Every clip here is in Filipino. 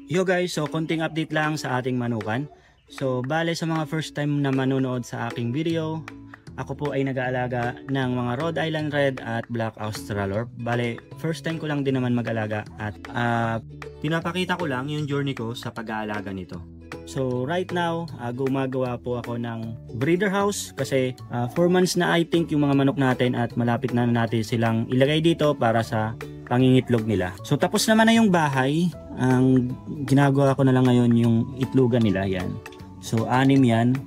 Yo guys, so konting update lang sa ating manukan. So bale sa mga first time na manonood sa aking video, ako po ay nag-aalaga ng mga Rhode Island Red at Black Australorp. Bale, first time ko lang din naman mag-alaga at pinapakita ko lang yung journey ko sa pag-aalaga nito. So right now, gumagawa po ako ng breeder house kasi 4 months na I think yung mga manok natin at malapit na natin silang ilagay dito para sa pangingitlog nila. So tapos naman na yung bahay. Ang ginagawa ko na lang ngayon yung itlogan nila yan. So 6 yan.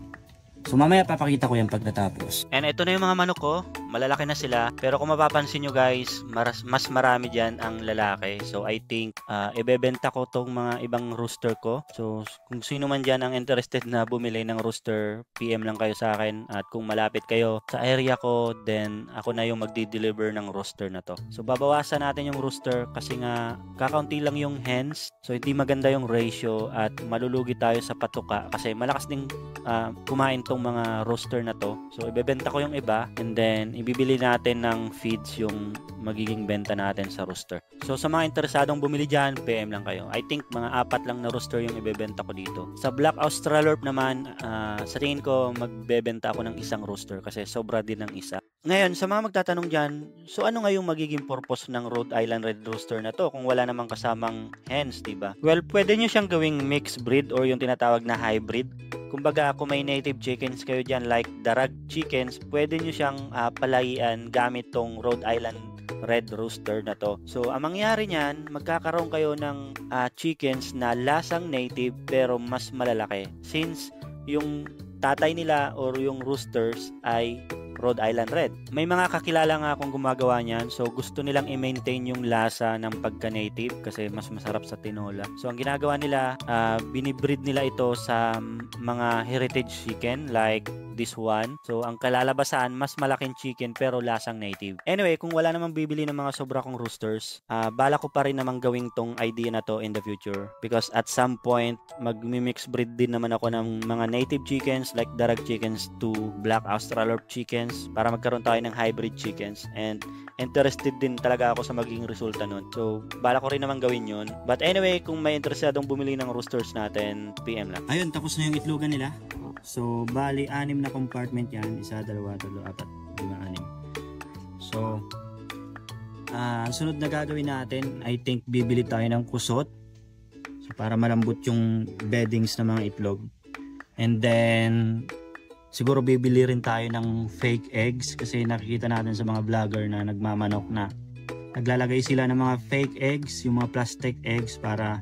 So mamaya papakita ko yan pagkatapos. And ito na yung mga manok ko. Malalaki na sila. Pero kung mapapansin nyo guys, mas marami dyan ang lalaki. So I think ibebenta ko tong mga ibang rooster ko. So kung sino man dyan ang interested na bumili ng rooster, PM lang kayo sa akin. At kung malapit kayo sa area ko, then ako na yung magdi-deliver ng rooster na to. So babawasan natin yung rooster kasi nga kakaunti lang yung hens. So hindi maganda yung ratio at malulugi tayo sa patuka kasi malakas ding kumain tong mga rooster na to. So ibebenta ko yung iba and then ibibili natin ng feeds yung magiging benta natin sa rooster. So sa mga interesadong bumili dyan, PM lang kayo. I think mga 4 lang na rooster yung ibebenta ko dito. Sa Black Australorp naman, sa tingin ko magbebenta ako ng isang rooster kasi sobra din ng isa. Ngayon, sa mga magtatanong dyan, so ano nga yung magiging purpose ng Rhode Island Red Rooster na to kung wala namang kasamang hens, diba? Well, pwede nyo siyang gawing mixed breed or yung tinatawag na hybrid. Kumbaga, kung may native chickens kayo dyan like darag chickens, pwede nyo siyang palayian gamit tong Rhode Island Red Rooster na to. So, ang mangyari niyan, magkakaroon kayo ng chickens na lasang native pero mas malalaki. Since yung tatay nila or yung roosters ay Rhode Island Red. May mga kakilala nga akong gumagawa niyan, so gusto nilang i-maintain yung lasa ng pagka-native kasi mas masarap sa tinola. So ang ginagawa nila, binibreed nila ito sa mga heritage chicken like this one. So ang kalalabasan, mas malaking chicken pero lasang native. Anyway, kung wala namang bibili ng mga sobra kong roosters, bala ko pa rin namang gawing tong idea na to in the future because at some point, mag-mix breed din naman ako ng mga native chickens like darag chickens to Black Australorp chickens para magkaroon tayo ng hybrid chickens and interested din talaga ako sa magiging resulta nun. So, bala ko rin naman gawin yun. But anyway, kung may interesadong bumili ng roosters natin, PM lang. Ayun, tapos na yung itlogan nila. So, bali, 6 na compartment yan. 1, 2, 3, 4, 5, 6. So, ang sunod na gagawin natin, I think bibili tayo ng kusot. So, para malambot yung beddings ng mga itlog. And then, siguro bibili rin tayo ng fake eggs kasi nakikita natin sa mga vlogger na nagmamanok na naglalagay sila ng mga fake eggs, yung mga plastic eggs para